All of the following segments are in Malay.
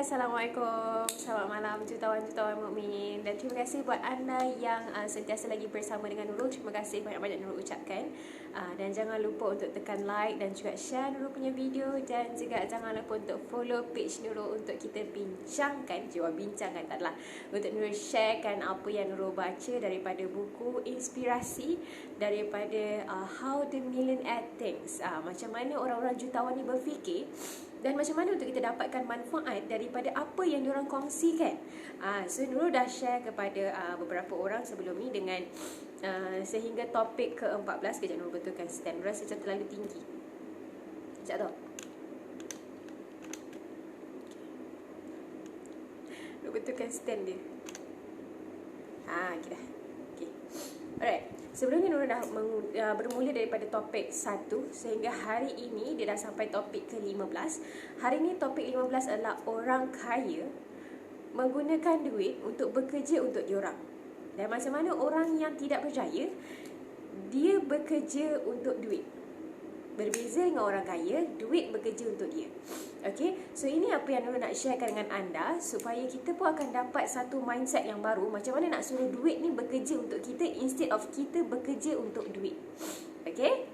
Assalamualaikum. Selamat malam jutawan-jutawan mukmin. Dan terima kasih buat anda yang sentiasa lagi bersama dengan Nurul. Terima kasih banyak-banyak Nurul ucapkan. Dan jangan lupa untuk tekan like dan juga share Nurul punya video. Dan juga jangan lupa untuk follow page Nurul untuk kita bincangkan. Bincangkan tak adalah. Untuk Nurul sharekan apa yang Nurul baca daripada buku inspirasi. Daripada How the Millionaire Thinks. Macam mana orang-orang jutawan ni berfikir. Dan macam mana untuk kita dapatkan manfaat daripada apa yang diorang kongsikan. So Nurul dah share kepada beberapa orang sebelum ni dengan sehingga topik ke-14. Kejap Nurul betulkan stand. Rasa macam terlalu tinggi. Sekejap tau. Nurul betulkan stand dia. Okay dah. Okay. Alright. Sebelum ni Nurul dah bermula daripada topik 1 sehingga hari ini dia dah sampai topik ke-15. Hari ini topik 15 adalah orang kaya menggunakan duit untuk bekerja untuk diorang. Dan macam mana orang yang tidak berjaya, dia bekerja untuk duit. Berbeza dengan orang kaya, duit bekerja untuk dia. Okay, so ini apa yang Nurul nak sharekan dengan anda supaya kita pun akan dapat satu mindset yang baru. Macam mana nak suruh duit ni bekerja untuk kita instead of kita bekerja untuk duit. Okay,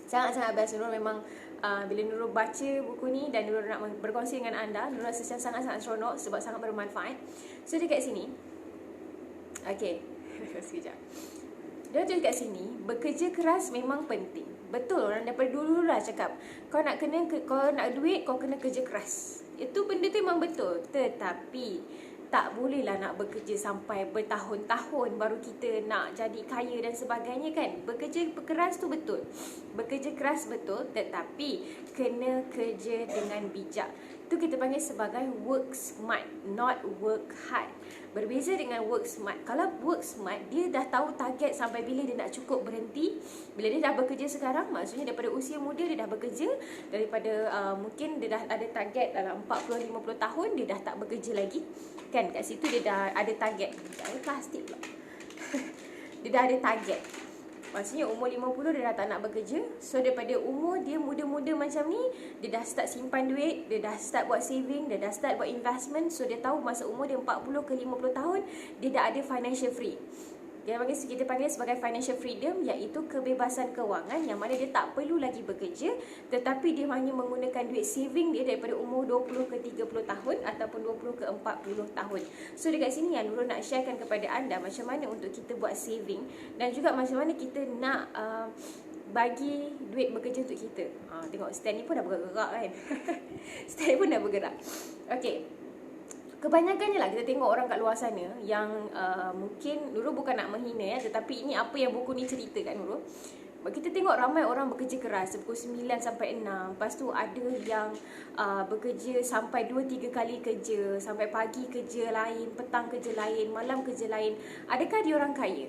sangat-sangat best. Nurul memang bila Nurul baca buku ni dan Nurul nak berkongsi dengan anda, Nurul rasa sangat-sangat seronok sebab sangat bermanfaat. So dekat sini, okay, sekejap. Dia tulis kat sini, bekerja keras memang penting. Betul, orang daripada dulu lah cakap, kau nak duit, kau kena kerja keras. Itu benda tu memang betul. Tetapi tak bolehlah nak bekerja sampai bertahun-tahun baru kita nak jadi kaya dan sebagainya kan. Bekerja keras tu betul. Bekerja keras betul, tetapi kena kerja dengan bijak. Itu kita panggil sebagai work smart, not work hard. Berbeza dengan work smart. Kalau work smart, dia dah tahu target sampai bila dia nak cukup berhenti. Bila dia dah bekerja sekarang, maksudnya daripada usia muda dia dah bekerja. Daripada mungkin dia dah ada target dalam 40-50 tahun, dia dah tak bekerja lagi. Kan kat situ dia dah ada target. Ada plastik pula. Dia dah ada target. Maksudnya umur 50 dia dah tak nak bekerja. So daripada umur dia muda-muda macam ni, dia dah start simpan duit, dia dah start buat saving, dia dah start buat investment. So dia tahu masa umur dia 40 ke 50 tahun, dia dah ada financial free. Kita panggil sebagai financial freedom, iaitu kebebasan kewangan yang mana dia tak perlu lagi bekerja, tetapi dia hanya menggunakan duit saving dia daripada umur 20 ke 30 tahun ataupun 20 ke 40 tahun. So dekat sini yang Nurul nak sharekan kepada anda macam mana untuk kita buat saving dan juga macam mana kita nak bagi duit bekerja untuk kita. Tengok stand ni pun dah bergerak kan. Stand ni pun dah bergerak. Okay. Kebanyakannya lah kita tengok orang kat luar sana yang mungkin Nurul bukan nak menghina tetapi ini apa yang buku ni ceritakan Nurul. Kita tengok ramai orang bekerja keras pukul 9 sampai 6. Lepas tu ada yang bekerja sampai 2-3 kali kerja, sampai pagi kerja lain, petang kerja lain, malam kerja lain. Adakah diorang kaya?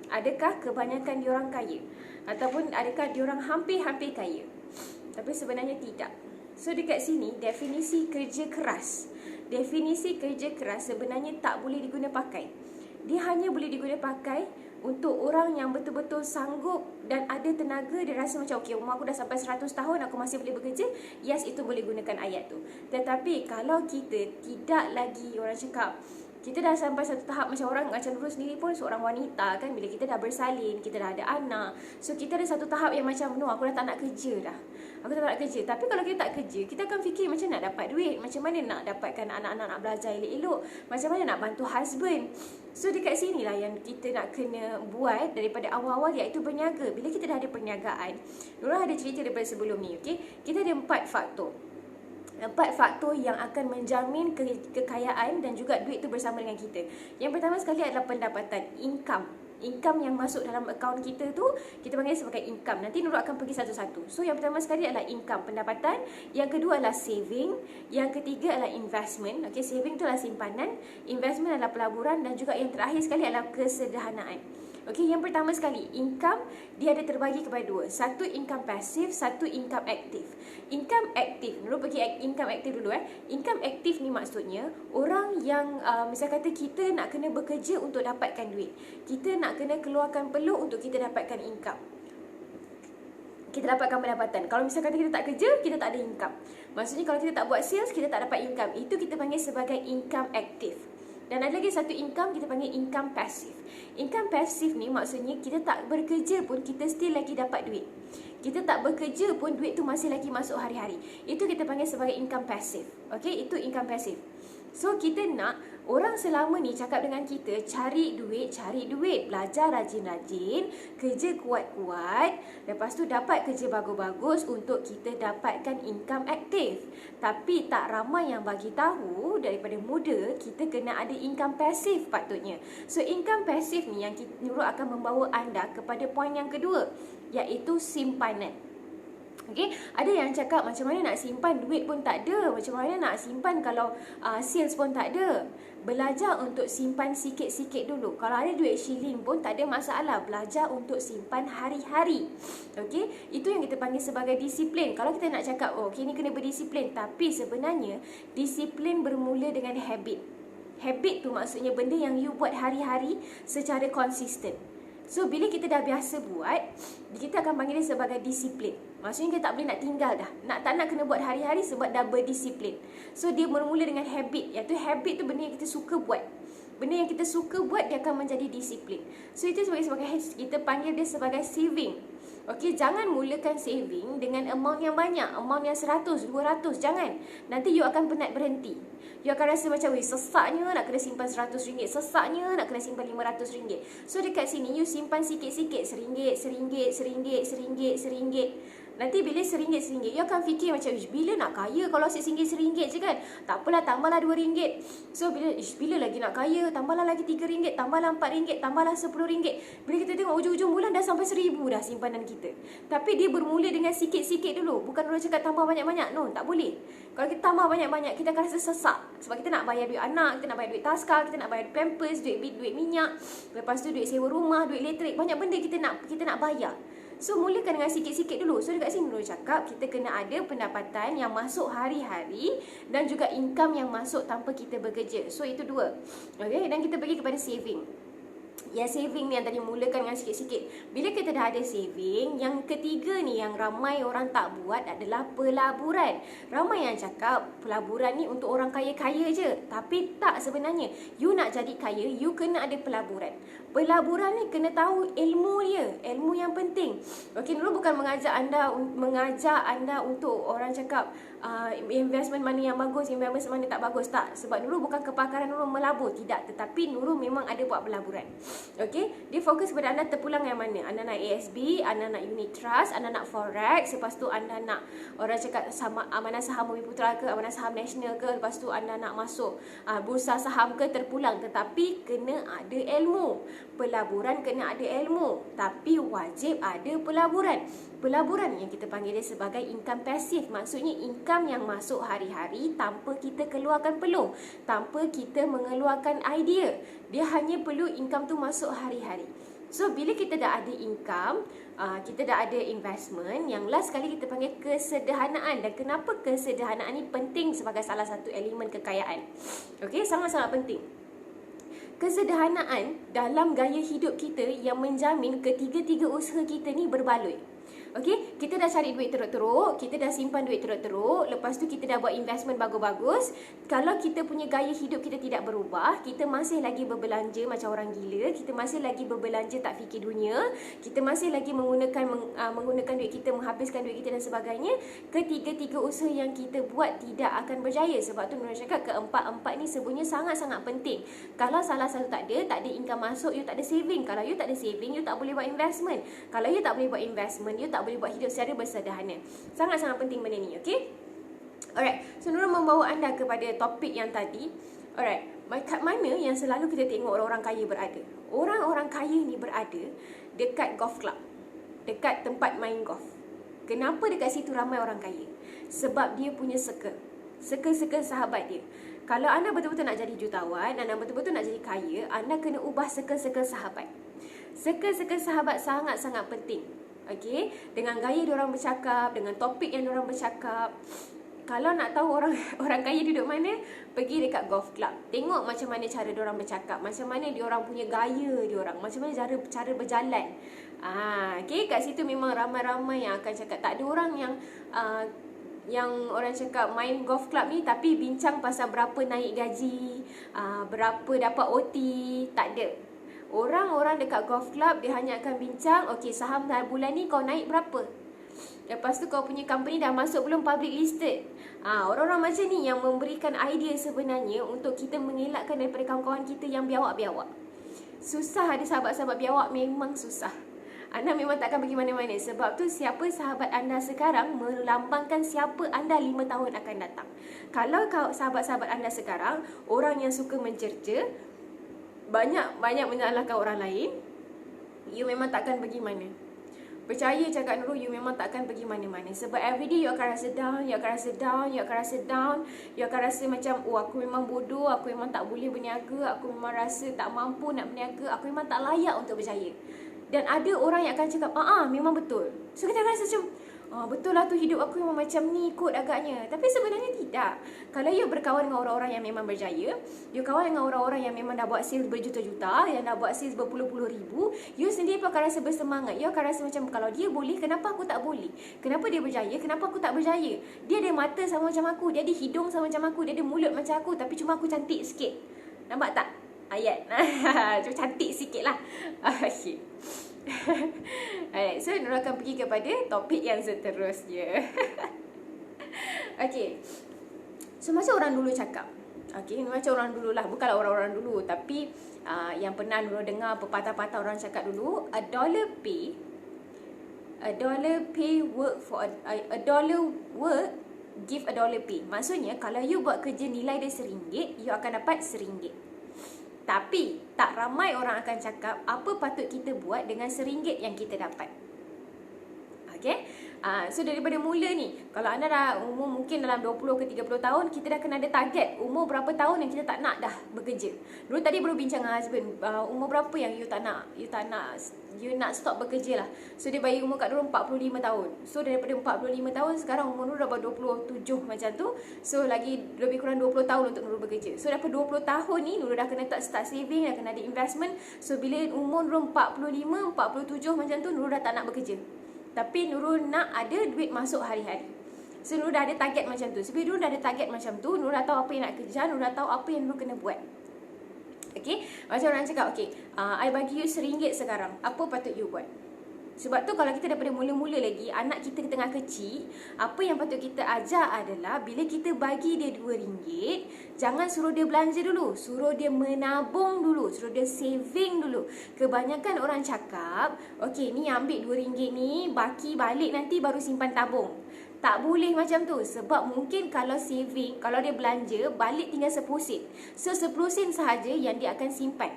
Adakah kebanyakan diorang kaya? Ataupun adakah diorang hampir-hampir kaya? Tapi sebenarnya tidak. So dekat sini definisi kerja keras. Definisi kerja keras sebenarnya tak boleh diguna pakai. Dia hanya boleh diguna pakai untuk orang yang betul-betul sanggup dan ada tenaga. Dia rasa macam okay, umur aku dah sampai 100 tahun, aku masih boleh bekerja. Yes, itu boleh gunakan ayat tu. Tetapi kalau kita tidak lagi, orang cakap kita dah sampai satu tahap macam orang macam Nurul sendiri pun seorang wanita kan, bila kita dah bersalin, kita dah ada anak. So kita ada satu tahap yang macam no, aku dah tak nak kerja dah. Aku tak nak kerja. Tapi kalau kita tak kerja, kita akan fikir macam nak dapat duit, macam mana nak dapatkan anak-anak nak belajar elok-elok, macam mana nak bantu husband. So dekat sinilah yang kita nak kena buat daripada awal-awal, iaitu berniaga. Bila kita dah ada perniagaan, Nurul ada cerita daripada sebelum ni, okay? Kita ada 4 faktor. 4 faktor yang akan menjamin kekayaan dan juga duit tu bersama dengan kita. Yang pertama sekali adalah pendapatan, income. Income yang masuk dalam akaun kita tu kita panggil sebagai income. Nanti Nurul akan pergi satu-satu. So yang pertama sekali adalah income, pendapatan. Yang kedua adalah saving. Yang ketiga adalah investment. Okay, saving tu adalah simpanan, investment adalah pelaburan, dan juga yang terakhir sekali adalah kesederhanaan. Okey, yang pertama sekali, income dia ada terbagi kepada 2. Satu income pasif, satu income aktif. Income aktif, dulu pergi income aktif dulu Income aktif ni maksudnya orang yang misal kata kita nak kena bekerja untuk dapatkan duit. Kita nak kena keluarkan peluh untuk kita dapatkan income. kita dapatkan pendapatan. Kalau misalkan kita tak kerja, kita tak ada income. Maksudnya kalau kita tak buat sales, kita tak dapat income. Itu kita panggil sebagai income aktif. Dan ada lagi satu income, kita panggil income pasif. Income pasif ni maksudnya kita tak bekerja pun kita still lagi dapat duit. Kita tak bekerja pun duit tu masih lagi masuk hari-hari. Itu kita panggil sebagai income pasif. Okay, itu income pasif. So kita nak orang selama ni cakap dengan kita cari duit, belajar rajin-rajin, kerja kuat-kuat, lepas tu dapat kerja bagus-bagus untuk kita dapatkan income aktif. Tapi tak ramai yang bagi tahu daripada muda kita kena ada income pasif patutnya. So income pasif ni yang Nurul akan membawa anda kepada poin yang kedua, iaitu simpanan. Okay, ada yang cakap macam mana nak simpan, duit pun tak ada. Macam mana nak simpan kalau sales pun tak ada. Belajar untuk simpan sikit-sikit dulu. Kalau ada duit shilling pun tak ada masalah. Belajar untuk simpan hari-hari. Okay, itu yang kita panggil sebagai disiplin. Kalau kita nak cakap, oh okay, ni kena berdisiplin. Tapi sebenarnya disiplin bermula dengan habit. Habit tu maksudnya benda yang you buat hari-hari secara konsisten. So, bila kita dah biasa buat, kita akan panggil dia sebagai disiplin. Maksudnya kita tak boleh nak tinggal dah. Tak nak kena buat hari-hari sebab dah berdisiplin. So, dia bermula dengan habit. Iaitu habit tu benda yang kita suka buat. Benda yang kita suka buat, dia akan menjadi disiplin. So, itu sebagai kita panggil dia sebagai saving. Okey, jangan mulakan saving dengan amount yang banyak. Amount yang 100, 200, jangan. Nanti you akan penat berhenti. You akan rasa macam, sesaknya nak kena simpan RM100. Sesaknya nak kena simpan RM500. So, dekat sini, you simpan sikit-sikit. RM1. Nanti bila RM1, you akan fikir macam, bila nak kaya kalau asyik RM1 je kan? Tak apalah, tambahlah RM2. So, bila lagi nak kaya, tambahlah lagi RM3, tambahlah RM4, tambahlah RM10. Bila kita tengok ujung-ujung bulan dah sampai RM1,000 dah simpanan kita. Tapi dia bermula dengan sikit-sikit dulu. Bukan orang cakap tambah banyak-banyak. No, tak boleh. Kalau kita tambah banyak-banyak, kita akan rasa sesak. Sebab kita nak bayar duit anak, kita nak bayar duit taska, kita nak bayar pampers, duit minyak. Lepas tu duit sewa rumah, duit elektrik. Banyak benda kita nak bayar. So, mulakan dengan sikit-sikit dulu. So, dekat sini Nurul cakap, kita kena ada pendapatan yang masuk hari-hari dan juga income yang masuk tanpa kita bekerja. So, itu dua. Okay, dan kita pergi kepada saving. Ya, saving ni yang tadi mulakan dengan sikit-sikit. Bila kita dah ada saving, yang ketiga ni yang ramai orang tak buat adalah pelaburan. Ramai yang cakap pelaburan ni untuk orang kaya-kaya je. Tapi tak sebenarnya. You nak jadi kaya, you kena ada pelaburan. Pelaburan ni kena tahu ilmu dia. Ilmu yang penting. Okey, Nurul bukan mengajak anda untuk orang cakap investment mana yang bagus, investment mana tak bagus. Tak. Sebab Nurul bukan kepakaran Nurul melabur. Tidak. Tetapi Nurul memang ada buat pelaburan. Okey, dia fokus kepada anda terpulang yang mana. Anda nak ASB, anda nak unit trust, anda nak forex, lepas tu anda nak orang cakap Amanah Saham Bumi Putra ke, Amanah Saham Nasional ke, lepas tu anda nak masuk bursa saham ke, terpulang. Tetapi kena ada ilmu. Pelaburan kena ada ilmu, tapi wajib ada pelaburan. Pelaburan yang kita panggil dia sebagai income pasif. Maksudnya income yang masuk hari-hari tanpa kita keluarkan peluang, tanpa kita mengeluarkan idea. Dia hanya perlu income tu masuk hari-hari. So, bila kita dah ada income, kita dah ada investment, yang last kali kita panggil kesederhanaan. Dan kenapa kesederhanaan ni penting sebagai salah satu elemen kekayaan? Okey, sangat-sangat penting. Kesederhanaan dalam gaya hidup kita yang menjamin ketiga-tiga usaha kita ni berbaloi. Okey, kita dah cari duit teruk-teruk, kita dah simpan duit teruk-teruk, lepas tu kita dah buat investment bagus-bagus. Kalau kita punya gaya hidup kita tidak berubah, kita masih lagi berbelanja macam orang gila, kita masih lagi berbelanja tak fikir dunia, kita masih lagi menggunakan duit kita, menghabiskan duit kita dan sebagainya, ketiga-tiga usaha yang kita buat tidak akan berjaya. Sebab tu Nurul cakap keempat-empat ni sebenarnya sangat-sangat penting. Kalau salah satu tak ada income masuk, you tak ada saving. Kalau you tak ada saving, you tak boleh buat investment. Kalau you tak boleh buat investment, you tak boleh buat hidup secara bersederhana. Sangat-sangat penting benda ni, okey? Alright, so Nurul membawa anda kepada topik yang tadi. Alright, kat mana yang selalu kita tengok orang-orang kaya berada? Orang-orang kaya ni berada dekat golf club, dekat tempat main golf. Kenapa dekat situ ramai orang kaya? Sebab dia punya circle sahabat dia. Kalau anda betul-betul nak jadi jutawan, anda betul-betul nak jadi kaya, anda kena ubah circle sahabat. Circle sahabat sangat-sangat penting. Okey, dengan gaya diorang bercakap, dengan topik yang diorang bercakap, Kalau nak tahu orang orang kaya duduk mana, pergi dekat golf club. Tengok macam mana cara diorang bercakap, macam mana diorang punya gaya diorang, macam mana cara berjalan. Okay, kat situ memang ramai-ramai yang akan cakap. Tak ada orang yang orang cakap main golf club ni tapi bincang pasal berapa naik gaji, berapa dapat OT. Tak ada. Orang-orang dekat golf club dia hanya akan bincang, okey, saham bulan ni kau naik berapa? Lepas tu kau punya company dah masuk belum public listed? Orang-orang macam ni yang memberikan idea sebenarnya untuk kita mengelakkan daripada kawan-kawan kita yang biawak-biawak. Susah ada sahabat-sahabat biawak, memang susah. Anda memang takkan pergi mana-mana. Sebab tu siapa sahabat anda sekarang melambangkan siapa anda 5 tahun akan datang. Kalau sahabat-sahabat anda sekarang orang yang suka mencerca, banyak menyalahkan orang lain, you memang takkan pergi mana. Percaya cakap Nurul, you memang takkan pergi mana-mana. Sebab everyday you akan rasa down, you akan rasa down, you akan rasa down, you akan rasa macam, aku memang bodoh, aku memang tak boleh berniaga, aku memang rasa tak mampu nak berniaga, aku memang tak layak untuk berjaya. Dan ada orang yang akan cakap, memang betul. So kita akan rasa macam, betul lah tu, hidup aku memang macam ni kot agaknya. Tapi sebenarnya tidak. Kalau you berkawan dengan orang-orang yang memang berjaya, you kawan dengan orang-orang yang memang dah buat sales berjuta-juta, yang dah buat sales berpuluh-puluh ribu, you sendiri pun akan rasa bersemangat. You akan rasa macam, kalau dia boleh, kenapa aku tak boleh? Kenapa dia berjaya, kenapa aku tak berjaya? Dia ada mata sama macam aku, dia ada hidung sama macam aku, dia ada mulut macam aku, tapi cuma aku cantik sikit. Nampak tak ayat? Cuma cantik sikit lah. Okay. Alright, so Nurul akan pergi kepada topik yang seterusnya. Okay, so macam orang dulu cakap, okay, macam orang dulu lah, bukanlah orang-orang dulu, tapi yang pernah Nurul dengar pepatah-patah orang cakap dulu, a dollar pay work for a dollar work give a dollar pay. Maksudnya kalau you buat kerja nilai dia RM1, you akan dapat RM1. Tapi tak ramai orang akan cakap apa patut kita buat dengan RM1 yang kita dapat. Okay? So daripada mula ni, kalau anda dah umur mungkin dalam 20 ke 30 tahun, kita dah kena ada target umur berapa tahun yang kita tak nak dah bekerja. Dulu tadi baru bincang dengan husband, umur berapa yang you nak stop bekerja lah. So dia bagi umur kat Nurul 45 tahun. So daripada 45 tahun, sekarang umur Nurul dah 27 macam tu. So lagi lebih kurang 20 tahun untuk Nurul bekerja. So daripada 20 tahun ni Nurul dah kena start saving, dah kena ada investment. So bila umur Nurul 45, 47 macam tu, Nurul dah tak nak bekerja. Tapi Nurul nak ada duit masuk hari-hari. So Nurul dah ada target macam tu. Sebab Nurul dah ada target macam tu, Nurul dah tahu apa yang nak kerja, Nurul dah tahu apa yang Nurul kena buat. Okay, macam orang cakap, okay, I bagi you RM1 sekarang, apa patut you buat? Sebab tu kalau kita daripada mula-mula lagi, anak kita tengah kecil, apa yang patut kita ajar adalah, bila kita bagi dia RM2, jangan suruh dia belanja dulu, suruh dia menabung dulu, suruh dia saving dulu. Kebanyakan orang cakap, okay, ni ambil RM2 ni, baki balik nanti baru simpan tabung. Tak boleh macam tu. Sebab mungkin kalau saving, kalau dia belanja, balik tinggal 10%. So 10% sahaja yang dia akan simpan.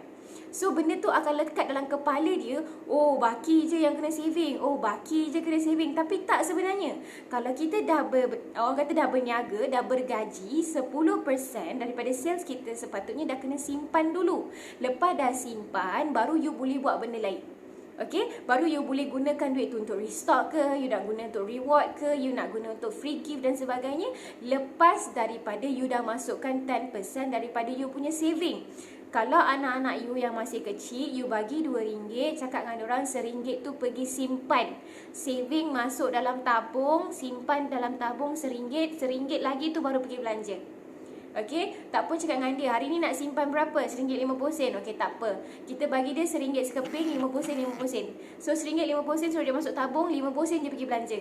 So benda tu akan lekat dalam kepala dia, oh baki je yang kena saving, oh baki je kena saving. Tapi tak sebenarnya. Kalau kita dah orang kata dah berniaga, dah bergaji, 10% daripada sales kita sepatutnya dah kena simpan dulu. Lepas dah simpan, baru you boleh buat benda lain. Okay, baru you boleh gunakan duit tu untuk restock ke, you nak guna untuk reward ke, you nak guna untuk free gift dan sebagainya. Lepas daripada you dah masukkan 10% daripada you punya saving. Kalau anak-anak you yang masih kecil, you bagi RM2, cakap dengan orang RM1 tu pergi simpan. Saving masuk dalam tabung, simpan dalam tabung RM1 lagi tu baru pergi belanja. Okey, tak apa cakap dengan dia, hari ni nak simpan berapa? RM1.50. Okey, tak apa. Kita bagi dia RM1 sekeping, 50%. So RM1.50 suruh dia masuk tabung, 50% dia pergi belanja.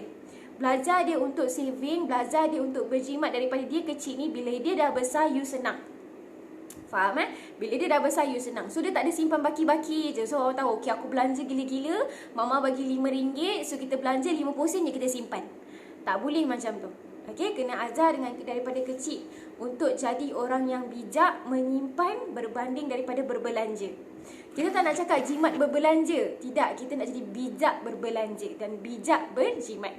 Belajar dia untuk saving, belajar dia untuk berjimat daripada dia kecil ni. Bila dia dah besar, you senang. Faham Bila dia dah besar, you senang. So dia tak ada simpan baki-baki je. So orang tahu, okey aku belanja gila-gila, mama bagi RM5, so kita belanja 50% je kita simpan. Tak boleh macam tu. Okey, kena ajar daripada kecil untuk jadi orang yang bijak menyimpan berbanding daripada berbelanja. Kita tak nak cakap jimat berbelanja. Tidak, kita nak jadi bijak berbelanja dan bijak berjimat.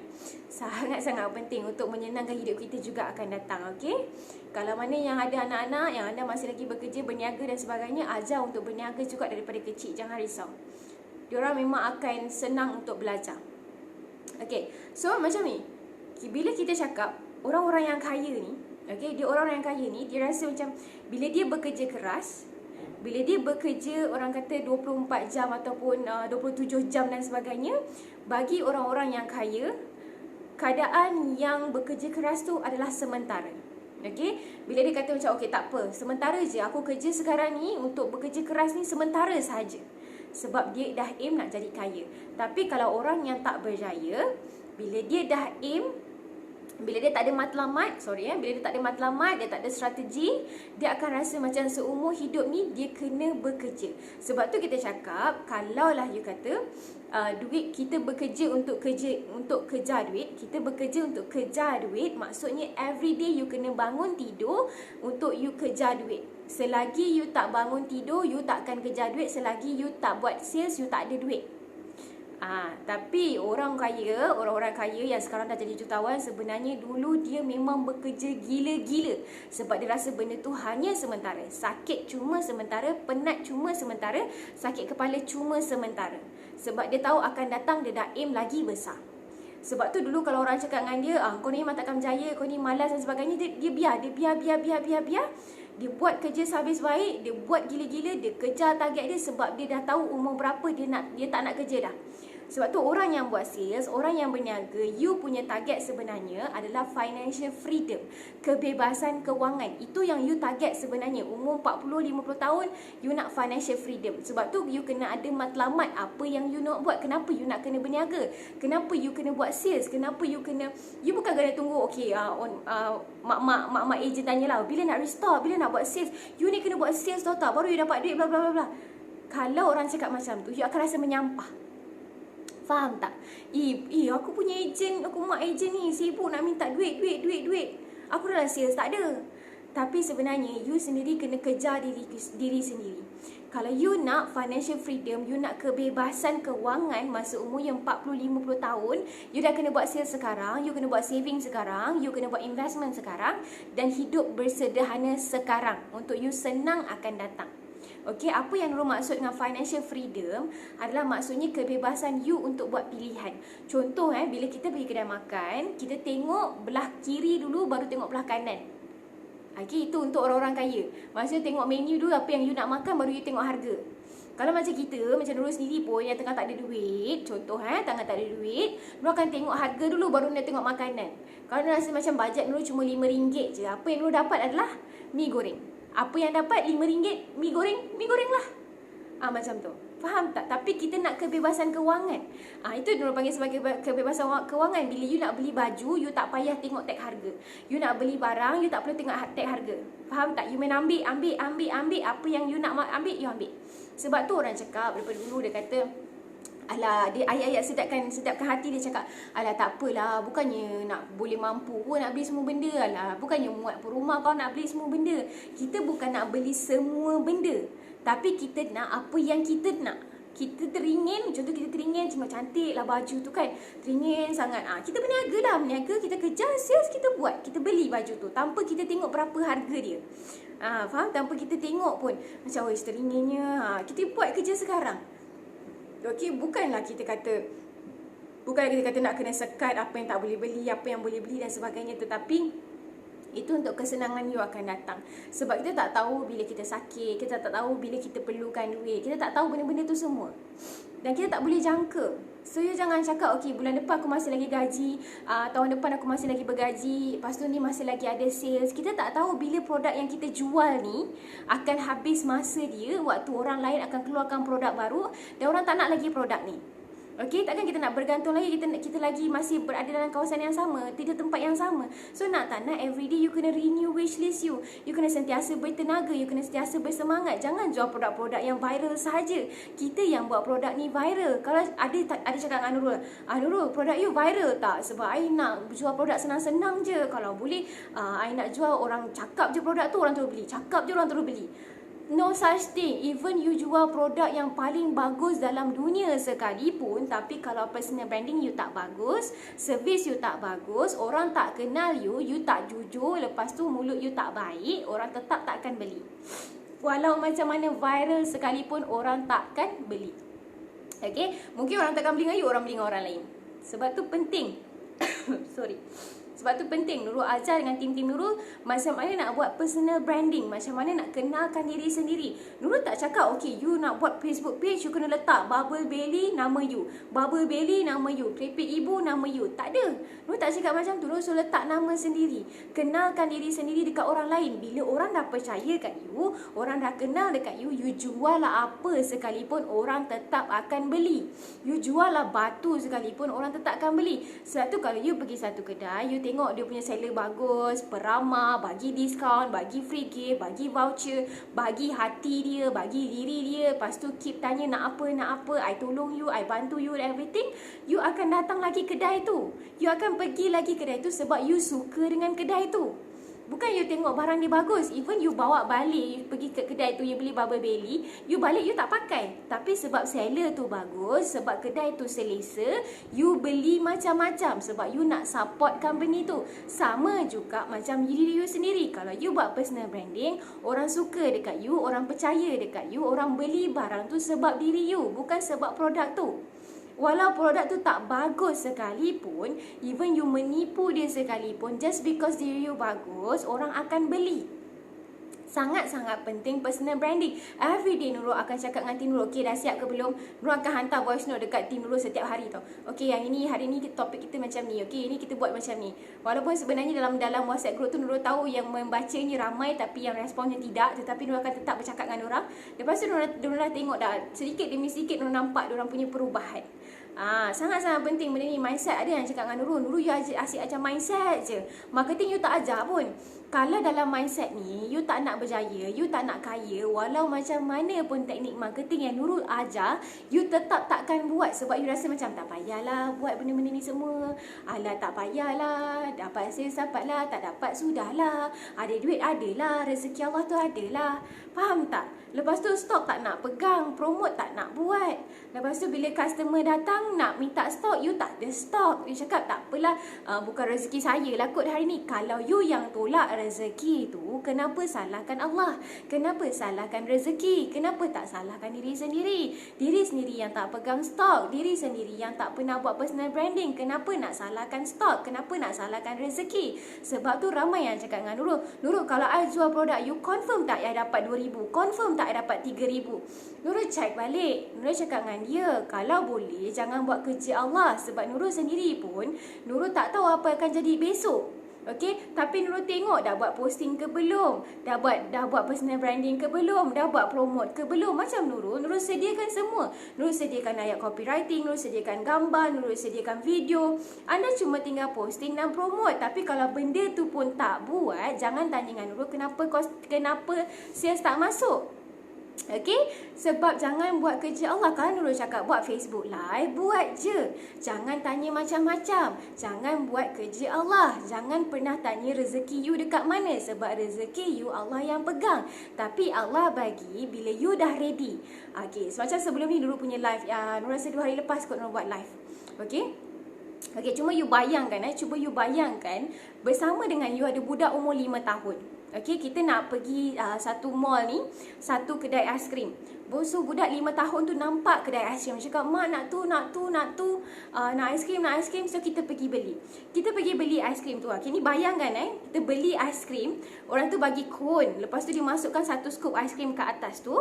Sangat-sangat penting untuk menyenangkan hidup kita juga akan datang. Okey, kalau mana yang ada anak-anak, yang anda masih lagi bekerja, berniaga dan sebagainya, ajar untuk berniaga juga daripada kecil. Jangan risau, diorang memang akan senang untuk belajar. Okey, so macam ni, bila kita cakap orang-orang yang kaya ni, okay, dia orang-orang yang kaya ni, dia rasa macam bila dia bekerja keras, bila dia bekerja orang kata 24 jam ataupun 27 jam dan sebagainya, bagi orang-orang yang kaya, keadaan yang bekerja keras tu adalah sementara. Okay, bila dia kata macam okay, tak apa, sementara je aku kerja sekarang ni, untuk bekerja keras ni sementara sahaja, sebab dia dah aim nak jadi kaya. Tapi kalau orang yang tak berjaya, bila dia dah aim, bila dia tak ada matlamat, bila dia tak ada matlamat, dia tak ada strategi, dia akan rasa macam seumur hidup ni dia kena bekerja. Sebab tu kita cakap, kalaulah you kata duit, kita bekerja untuk kejar duit, kita bekerja untuk kejar duit, maksudnya everyday you kena bangun tidur untuk you kejar duit. Selagi you tak bangun tidur, you takkan kejar duit. Selagi you tak buat sales, you tak ada duit. Tapi orang-orang kaya yang sekarang dah jadi jutawan, sebenarnya dulu dia memang bekerja gila-gila. Sebab dia rasa benda tu hanya sementara. Sakit cuma sementara, penat cuma sementara, sakit kepala cuma sementara. Sebab dia tahu akan datang, dia dah aim lagi besar. Sebab tu dulu kalau orang cakap dengan dia, kau ni memang takkan berjaya, kau ni malas dan sebagainya, dia biar. Dia buat kerja sehabis baik, dia buat gila-gila, dia kejar target dia, sebab dia dah tahu umur berapa dia tak nak kerja dah. Sebab tu orang yang buat sales, orang yang berniaga, you punya target sebenarnya adalah financial freedom, kebebasan kewangan. Itu yang you target sebenarnya. Umur 40-50 tahun, you nak financial freedom. Sebab tu you kena ada matlamat apa yang you nak buat. Kenapa you nak kena berniaga? Kenapa you kena buat sales? Kenapa you bukan kena tunggu, okay, mak agent tanyalah, bila nak restock, bila nak buat sales. You ni kena buat sales tau tak, baru you dapat duit, bla bla bla bla. Kalau orang cakap macam tu, you akan rasa menyampah. Faham tak? Aku punya ejen, aku mak ejen ni sibuk nak minta duit. Aku dah sales, tak ada. Tapi sebenarnya you sendiri kena kejar diri sendiri. Kalau you nak financial freedom, you nak kebebasan kewangan masa umur yang 40-50 tahun, you dah kena buat sales sekarang, you kena buat saving sekarang, you kena buat investment sekarang, dan hidup bersederhana sekarang, untuk you senang akan datang. Okey, apa yang Nurul maksud dengan financial freedom adalah maksudnya kebebasan you untuk buat pilihan. Contoh bila kita pergi kedai makan, kita tengok belah kiri dulu, baru tengok belah kanan. Okey, itu untuk orang-orang kaya. Maksudnya tengok menu dulu, apa yang you nak makan, baru you tengok harga. Kalau macam kita, macam Nurul sendiri pun yang tengah tak ada duit, contoh tengah tak ada duit, Nurul akan tengok harga dulu, baru nak tengok makanan. Kalau Nurul rasa macam bajet Nurul cuma RM5 je, apa yang Nurul dapat adalah mi goreng. Apa yang dapat RM5, mi goreng lah. Macam tu. Faham tak? Tapi kita nak kebebasan kewangan. Itu Nurul panggil sebagai kebebasan kewangan. Bila you nak beli baju, you tak payah tengok tag harga. You nak beli barang, you tak perlu tengok tag harga. Faham tak? You main ambil. Apa yang you nak ambil, you ambil. Sebab tu orang cakap, daripada dulu dia kata, alah, dia ayat-ayat sedapkan hati, dia cakap, alah tak apalah, bukannya nak boleh mampu pun nak beli semua benda, alah bukannya muat pun rumah kau nak beli semua benda. Kita bukan nak beli semua benda, tapi kita nak apa yang kita nak. Kita teringin, contoh kita teringin cuma cantik lah baju tu kan, teringin sangat. Kita berniaga, kita kejar sales, kita buat, kita beli baju tu tanpa kita tengok berapa harga dia. Faham? Tanpa kita tengok pun macam teringinnya, kita buat kerja sekarang. Okey, bukanlah kita kata nak kena sekat apa yang tak boleh beli, apa yang boleh beli dan sebagainya, tetapi itu untuk kesenangan you akan datang. Sebab kita tak tahu bila kita sakit, kita tak tahu bila kita perlukan duit, kita tak tahu benda-benda tu semua. Dan kita tak boleh jangka. So you jangan cakap, okey bulan depan aku masih lagi gaji, tahun depan aku masih lagi bergaji, lepas tu ni masih lagi ada sales. Kita tak tahu bila produk yang kita jual ni akan habis masa dia, waktu orang lain akan keluarkan produk baru dan orang tak nak lagi produk ni. Okey, takkan kita nak bergantung lagi, kita lagi masih berada dalam kawasan yang sama, tidur tempat yang sama. So nak tak nak everyday you kena renew wishlist you. You kena sentiasa bertenaga, you kena sentiasa bersemangat. Jangan jual produk-produk yang viral sahaja. Kita yang buat produk ni viral. Kalau ada cakap dengan Nurul, produk you viral tak? Sebab I nak jual produk senang-senang je. Kalau boleh, I nak jual orang cakap je produk tu, orang terus beli. Cakap je orang terus beli. No such thing. Even you jual produk yang paling bagus dalam dunia sekalipun, tapi kalau personal branding you tak bagus, service you tak bagus, orang tak kenal you tak jujur, lepas tu mulut you tak baik, orang tetap takkan beli. Walau macam mana viral sekalipun, orang takkan beli. Okay, mungkin orang takkan beli dengan you, orang beli dengan orang lain. Sebab tu penting Sebab tu penting Nurul ajar dengan tim-tim Nurul macam mana nak buat personal branding, macam mana nak kenalkan diri sendiri. Nurul tak cakap okay, you nak buat Facebook page, you kena letak Bubble Belly nama you, Bubble Belly nama you, Keripik Ibu nama you. Tak ada. Nurul tak cakap macam tu. Nurul suruh letak nama sendiri, kenalkan diri sendiri dekat orang lain. Bila orang dah percaya kat you, orang dah kenal dekat you, you jual lah apa sekalipun orang tetap akan beli. You jual lah batu sekalipun orang tetap akan beli. Sebab tu kalau you pergi satu kedai, you tengok dia punya seller bagus, peramah, bagi diskaun, bagi free gift, bagi voucher, bagi hati dia, bagi diri dia. Lepas tu keep tanya nak apa, I tolong you, I bantu you and everything. You akan datang lagi kedai tu. You akan pergi lagi kedai tu sebab you suka dengan kedai tu. Bukan you tengok barang dia bagus, even you bawa balik, you pergi ke kedai tu, you beli Bubble Belly, you balik you tak pakai. Tapi sebab seller tu bagus, sebab kedai tu selesa, you beli macam-macam sebab you nak support company tu. Sama juga macam diri you sendiri. Kalau you buat personal branding, orang suka dekat you, orang percaya dekat you, orang beli barang tu sebab diri you, bukan sebab produk tu. Walau produk tu tak bagus sekalipun, even you menipu dia sekalipun, just because diri you bagus, orang akan beli. Sangat-sangat penting personal branding. Every day Nurul akan cakap dengan tim Nurul, okay dah siap ke belum? Nurul akan hantar voice note dekat tim Nurul setiap hari tau. Okay, yang ini hari ni topik kita macam ni. Okay, ini kita buat macam ni. Walaupun sebenarnya dalam WhatsApp group tu Nurul tahu yang membacanya ramai tapi yang responnya tidak, tetapi Nurul akan tetap bercakap dengan orang. Lepas tu Nurul dah tengok dah sedikit demi sedikit Nurul nampak diorang punya perubahan. Sangat-sangat penting benda ni. Mindset ada yang cakap dengan Nurul you asyik ajar mindset je, marketing you tak ajar pun. Kalau dalam mindset ni you tak nak berjaya, you tak nak kaya, walau macam mana pun teknik marketing yang Nurul ajar, you tetap takkan buat sebab you rasa macam tak payahlah buat benda-benda ni semua. Alah tak payahlah, dapat sales dapatlah, tak dapat sudahlah, ada duit adalah, rezeki Allah tu adalah. Faham tak? Lepas tu stok tak nak pegang, promote tak nak buat. Lepas tu bila customer datang nak minta stok, you tak ada stok. You cakap tak apalah, bukan rezeki saya lah kot hari ni. Kalau you yang tolak rezeki tu, kenapa salahkan Allah? Kenapa salahkan rezeki? Kenapa tak salahkan diri sendiri? Diri sendiri yang tak pegang stok, diri sendiri yang tak pernah buat personal branding. Kenapa nak salahkan stok? Kenapa nak salahkan rezeki? Sebab tu ramai yang cakap dengan Nurul, kalau I jual produk you, confirm tak I dapat 2,000? Confirm tak I dapat 3,000? Nurul check balik. Nurul cakap dengan dia, kalau boleh jangan buat kerja Allah. Sebab Nurul sendiri pun, Nurul tak tahu apa akan jadi besok. Okey, tapi Nurul tengok dah buat posting ke belum? Dah buat personal branding ke belum? Dah buat promote ke belum? Macam Nurul sediakan semua. Nurul sediakan ayat copywriting, Nurul sediakan gambar, Nurul sediakan video. Anda cuma tinggal posting dan promote. Tapi kalau benda tu pun tak buat, jangan tanya dengan Nurul kenapa sales tak masuk. Okay, sebab jangan buat kerja Allah. Kalau Nurul cakap buat Facebook live, buat je. Jangan tanya macam-macam. Jangan buat kerja Allah. Jangan pernah tanya rezeki you dekat mana. Sebab rezeki you Allah yang pegang. Tapi Allah bagi bila you dah ready. Okay, so macam sebelum ni Nurul punya live, Nurul rasa 2 hari lepas kot Nurul buat live. Okay, cuma you bayangkan bersama dengan you ada budak umur 5 tahun. Okay, kita nak pergi satu mall ni, satu kedai aiskrim. So budak 5 tahun tu nampak kedai aiskrim, cakap mak nak aiskrim. So kita pergi beli. Kita pergi beli aiskrim tu. Okay, ni bayangkan kita beli aiskrim, orang tu bagi kon, lepas tu dia masukkan 1 scoop aiskrim kat atas tu.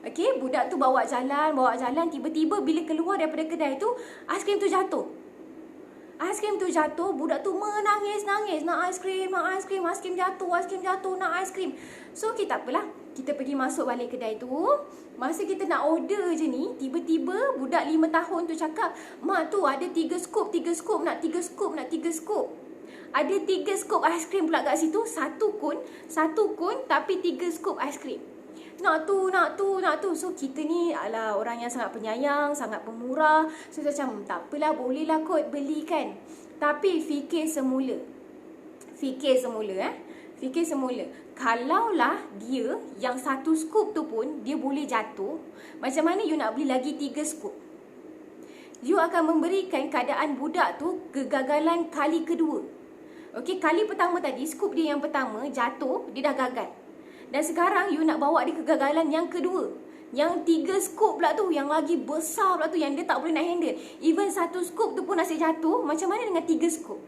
Okay, budak tu bawa jalan, tiba-tiba bila keluar daripada kedai tu, aiskrim tu jatuh. Aiskrim tu jatuh, budak tu menangis, nak aiskrim, aiskrim jatuh, nak aiskrim. So kita apalah, kita pergi masuk balik kedai tu. Masa kita nak order je ni, tiba-tiba budak 5 tahun tu cakap, mak tu ada 3 scoop, nak 3 scoop. Ada 3 scoop aiskrim pula kat situ, satu kun tapi 3 scoop aiskrim. Nak tu. So kita ni adalah orang yang sangat penyayang, sangat pemurah. So macam tak apalah, bolehlah kot belikan. Tapi fikir semula. Kalaulah dia yang 1 scoop tu pun dia boleh jatuh, macam mana you nak beli lagi 3 scoop? You akan memberikan keadaan budak tu kegagalan kali kedua. Okey, kali pertama tadi scoop dia yang pertama jatuh, dia dah gagal. Dan sekarang you nak bawa dia kegagalan yang kedua. Yang 3 scoop pula tu, yang lagi besar pula tu, yang dia tak boleh nak handle. Even 1 scoop tu pun asyik jatuh, macam mana dengan 3 scoop?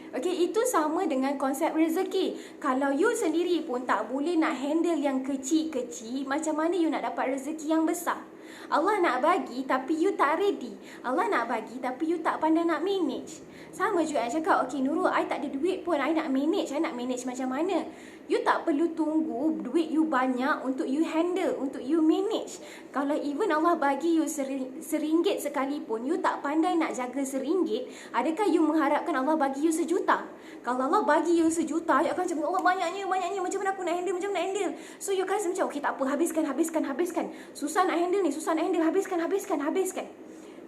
Okay, itu sama dengan konsep rezeki. Kalau you sendiri pun tak boleh nak handle yang kecil-kecil, macam mana you nak dapat rezeki yang besar? Allah nak bagi tapi you tak ready. Allah nak bagi tapi you tak pandai nak manage. Sama juga yang cakap, okay Nurul, I tak ada duit pun, I nak manage macam mana? You tak perlu tunggu duit you banyak untuk you handle, untuk you manage. Kalau even Allah bagi you RM1 sekalipun, you tak pandai nak jaga RM1, adakah you mengharapkan Allah bagi you RM1? Kalau Allah bagi you RM1, you akan macam, Allah banyaknya, macam mana aku nak handle? So you akan rasa macam, okay tak apa, habiskan. Susah nak handle ni, habiskan.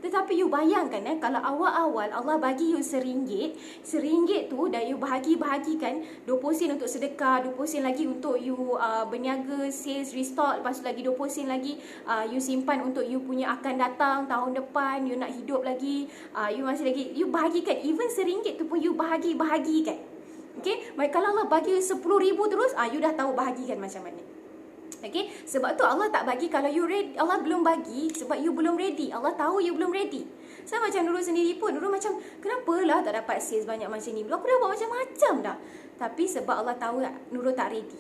Tetapi you bayangkan kalau awal-awal Allah bagi you RM1 tu dah you bahagikan 20% untuk sedekah, 20% lagi untuk you berniaga, sales, restock, lepas tu lagi 20% lagi you simpan untuk you punya akan datang tahun depan, you nak hidup lagi, you masih lagi, you bahagikan, even RM1 tu pun you bahagikan. Okay, kalau Allah bagi you RM10,000 terus, you dah tahu bahagikan macam mana. Okay, sebab tu Allah tak bagi kalau you ready. Allah belum bagi sebab you belum ready. Allah tahu you belum ready. Sama macam Nurul sendiri pun, Nurul macam, kenapalah tak dapat sales banyak macam ni? Aku dah buat macam-macam dah. Tapi sebab Allah tahu Nurul tak ready.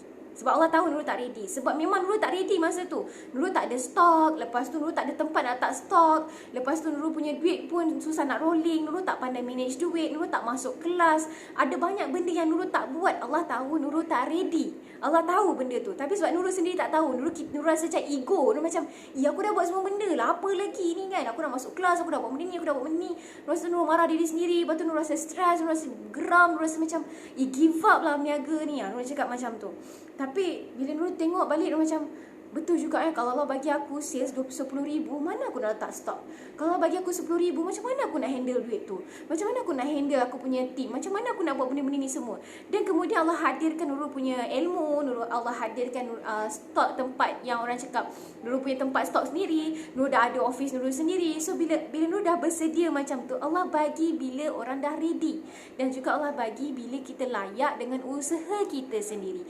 Sebab memang Nurul tak ready masa tu. Nurul tak ada stok. Lepas tu Nurul tak ada tempat nak letak stok. Lepas tu Nurul punya duit pun susah nak rolling. Nurul tak pandai manage duit. Nurul tak masuk kelas. Ada banyak benda yang Nurul tak buat. Allah tahu Nurul tak ready. Allah tahu benda tu. Tapi sebab Nurul sendiri tak tahu, Nurul rasa macam ego. Nurul macam, ya aku dah buat semua benda lah, apa lagi ni kan? Aku dah masuk kelas, aku dah buat benda ni, Lepas tu Nurul marah diri sendiri. Lepas tu Nurul rasa stres, Nurul rasa geram, Nurul rasa macam, give up lah berniaga ni. Nurul cakap macam tu. Tapi bila Nurul tengok balik, Nurul macam, betul juga kalau Allah bagi aku sales RM10,000, mana aku nak letak stok? Kalau Allah bagi aku RM10,000, macam mana aku nak handle duit tu? Macam mana aku nak handle aku punya team? Macam mana aku nak buat benda-benda ni semua? Dan kemudian Allah hadirkan Nurul punya ilmu, Allah hadirkan stok tempat yang orang cakap, Nurul punya tempat stok sendiri, Nurul dah ada office Nurul sendiri. So bila Nurul dah bersedia macam tu, Allah bagi bila orang dah ready. Dan juga Allah bagi bila kita layak dengan usaha kita sendiri.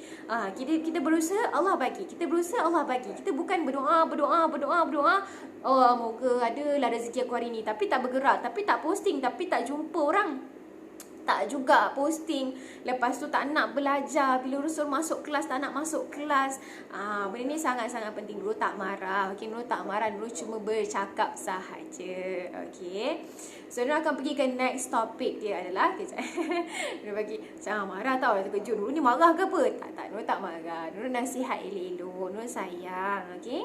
Kita berusaha, Allah bagi. Kita berusaha, Allah bagi. Kita bukan berdoa. Oh, moga adalah rezeki aku hari ni. Tapi tak bergerak, tapi tak posting, tapi tak jumpa orang. Tak juga posting. Lepas tu tak nak belajar. Bila Nurul masuk kelas, tak nak masuk kelas. Benda ni sangat-sangat penting. Nurul tak marah. Okay, Nurul tak marah. Nurul cuma bercakap sahaja. Okay. So, Nurul akan pergi ke next topic dia adalah Nurul bagi macam marah tau. Terkejut. Nurul ni marah ke apa? Tak. Nurul tak marah. Nurul nasihat elok-elok. Nurul sayang. Okay.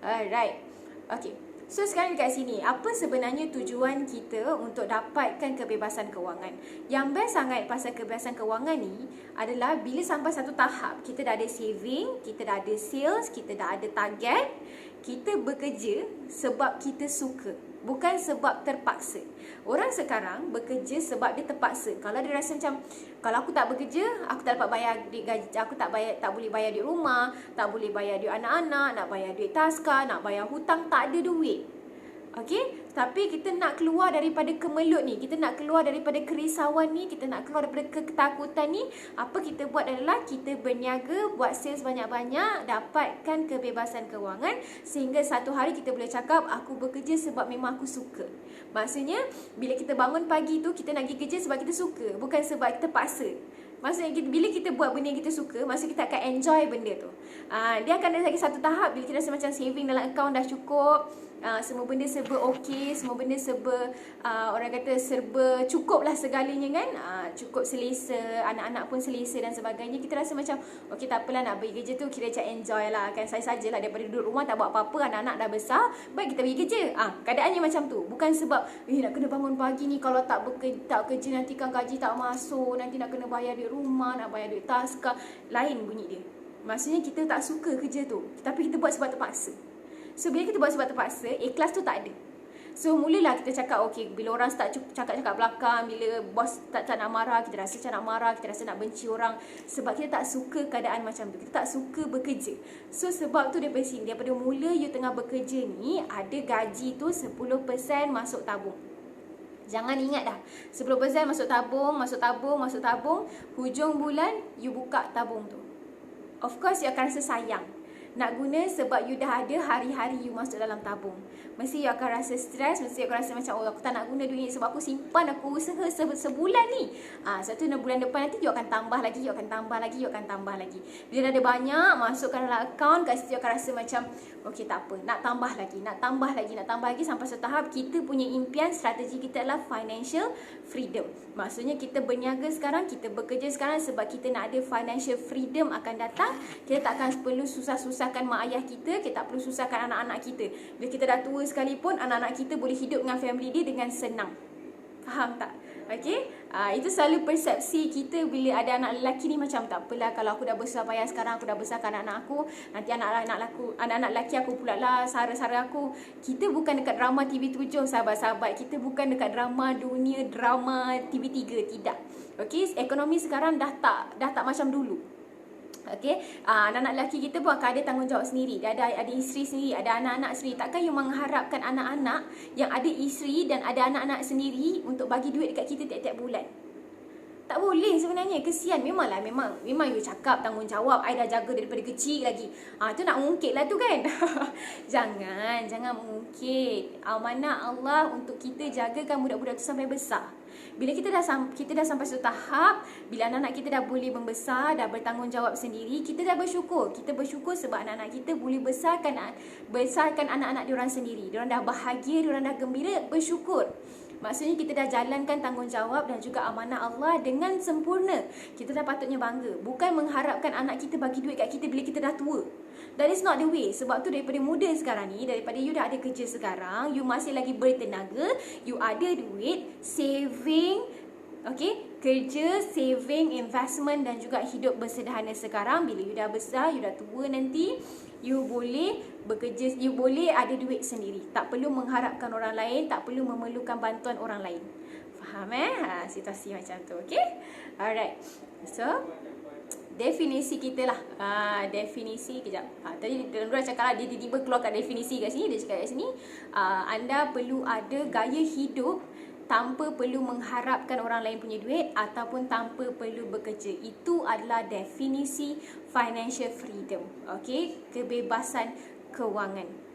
Alright. Okay. So sekarang dekat sini, apa sebenarnya tujuan kita untuk dapatkan kebebasan kewangan? Yang best sangat pasal kebebasan kewangan ni adalah bila sampai satu tahap, kita dah ada saving, kita dah ada sales, kita dah ada target, kita bekerja sebab kita suka, bukan sebab terpaksa. Orang sekarang bekerja sebab dia terpaksa. Kalau dia rasa macam, kalau aku tak bekerja, aku tak dapat bayar duit gaji, aku tak boleh bayar duit rumah, tak boleh bayar duit anak-anak, nak bayar duit taska, nak bayar hutang, tak ada duit. Okay, tapi kita nak keluar daripada kemelut ni, kita nak keluar daripada kerisauan ni, kita nak keluar daripada ketakutan ni. Apa kita buat adalah kita berniaga, buat sales banyak-banyak, dapatkan kebebasan kewangan, sehingga satu hari kita boleh cakap, aku bekerja sebab memang aku suka. Maksudnya, bila kita bangun pagi tu, kita nak pergi kerja sebab kita suka, bukan sebab kita paksa. Maksudnya bila kita buat benda yang kita suka, maksudnya kita akan enjoy benda tu. Dia akan ada lagi satu tahap bila kita rasa macam saving dalam akaun dah cukup, semua benda serba okey, semua benda serba orang kata serba cukup lah segalanya kan, cukup selesa, anak-anak pun selesa dan sebagainya. Kita rasa macam okey, tak apalah, nak pergi kerja tu kira macam enjoy lah kan, saya sajalah daripada duduk rumah tak buat apa-apa, anak-anak dah besar, baik kita pergi kerja. Keadaannya macam tu, bukan sebab nak kena bangun pagi ni, kalau tak kerja nanti kan gaji tak masuk, nanti nak kena bayar duit rumah, nak bayar duit taska. Lain bunyi dia. Maksudnya kita tak suka kerja tu, tapi kita buat sebab terpaksa. So bila kita buat sebab terpaksa, ikhlas tu tak ada. So mulalah kita cakap, okay, bila orang start cakap-cakap belakang, bila bos tak nak marah, kita rasa macam nak marah, kita rasa nak benci orang, sebab kita tak suka keadaan macam tu, kita tak suka bekerja. So sebab tu daripada sini, daripada mula you tengah bekerja ni, ada gaji tu 10% masuk tabung. Jangan ingat dah 10% masuk tabung, hujung bulan you buka tabung tu. Of course you akan rasa sayang. Nak guna sebab you dah ada hari-hari you masuk dalam tabung. Mesti you akan rasa stres, mesti you akan rasa macam, oh aku tak nak guna duit ni sebab aku simpan, aku usaha sebulan ni. Satu bulan depan nanti you akan tambah lagi, you akan tambah lagi, you akan tambah lagi. Bila dah ada banyak, masukkan dalam akaun, kat situ you akan rasa macam, okey tak apa, nak tambah lagi, nak tambah lagi, nak tambah lagi sampai satu tahap kita punya impian, strategi kita adalah financial freedom. Maksudnya kita berniaga sekarang, kita bekerja sekarang sebab kita nak ada financial freedom akan datang. Kita tak akan perlu susah-susahkan mak ayah kita, kita tak perlu susahkan anak-anak kita. Bila kita dah tua sekalipun, anak-anak kita boleh hidup dengan family dia dengan senang. Faham tak? Okey? Itu selalu persepsi kita bila ada anak lelaki ni, macam tak apalah kalau aku dah besar payah sekarang, aku dah besarkan anak aku, nanti anak-anak lelaki aku pula lah sara-sara aku. Kita bukan dekat drama TV7 sahabat-sahabat, kita bukan dekat drama dunia drama TV3, tidak. Okey, ekonomi sekarang dah tak macam dulu. Okey, anak-anak lelaki kita pun akan ada tanggungjawab sendiri. Dia ada isteri sendiri, ada anak-anak sendiri. Takkan you mengharapkan anak-anak yang ada isteri dan ada anak-anak sendiri untuk bagi duit dekat kita tiap-tiap bulan? Tak boleh sebenarnya, kesian. Memang you cakap tanggungjawab, I dah jaga daripada kecil lagi. Tu nak mengungkit lah tu kan. Jangan mengungkit. Amanah Allah untuk kita jagakan budak-budak tu sampai besar. Bila kita dah sampai satu tahap, bila anak-anak kita dah boleh membesar, dah bertanggungjawab sendiri, kita dah bersyukur. Kita bersyukur sebab anak-anak kita boleh besarkan anak-anak diorang sendiri. Diorang dah bahagia, diorang dah gembira, bersyukur. Maksudnya kita dah jalankan tanggungjawab dan juga amanah Allah dengan sempurna. Kita dah patutnya bangga. Bukan mengharapkan anak kita bagi duit kat kita bila kita dah tua. That is not the way. Sebab tu daripada muda sekarang ni, daripada you dah ada kerja sekarang, you masih lagi bertenaga, you ada duit, saving, okay, kerja, saving, investment dan juga hidup bersederhana sekarang. Bila you dah besar, you dah tua nanti, you boleh bekerja, you boleh ada duit sendiri. Tak perlu mengharapkan orang lain, tak perlu memerlukan bantuan orang lain. Faham situasi macam tu, okay? Alright. So, definisi kita lah. Definisi, kejap. Tadi Nurul cakap lah, dia tiba-tiba keluarkan definisi kat sini. Dia cakap kat sini, anda perlu ada gaya hidup tanpa perlu mengharapkan orang lain punya duit ataupun tanpa perlu bekerja. Itu adalah definisi financial freedom. Okay, kebebasan kewangan.